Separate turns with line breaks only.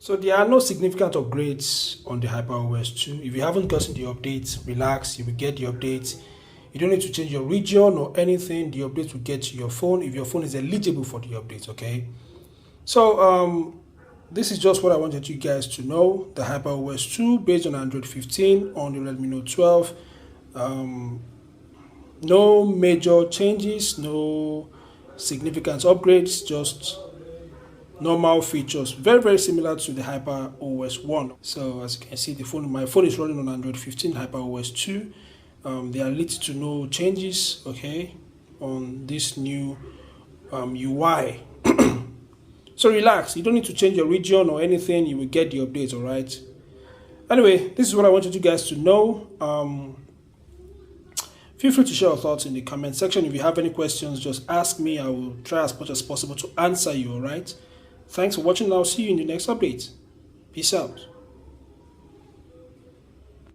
So there are no significant upgrades on the HyperOS 2. If you haven't gotten the updates, relax, you will get the updates. You don't need to change your region or anything. The updates will get to your phone if your phone is eligible for the updates, okay? So this is just what I wanted you guys to know. The HyperOS 2 based on Android 15 on the Redmi Note 12. No major changes, no significant upgrades, just normal features, very similar to the HyperOS 1. So as you can see, my phone is running on Android 15 HyperOS 2. There are little to no changes, okay, on this new UI. So relax, you don't need to change your region or anything, you will get the updates, all right? Anyway, this is what I wanted you guys to know. Feel free to share your thoughts in the comment section. If you have any questions, just ask me. I will try as much as possible to answer you, all right? Thanks for watching, and I'll see you in the next update. Peace out.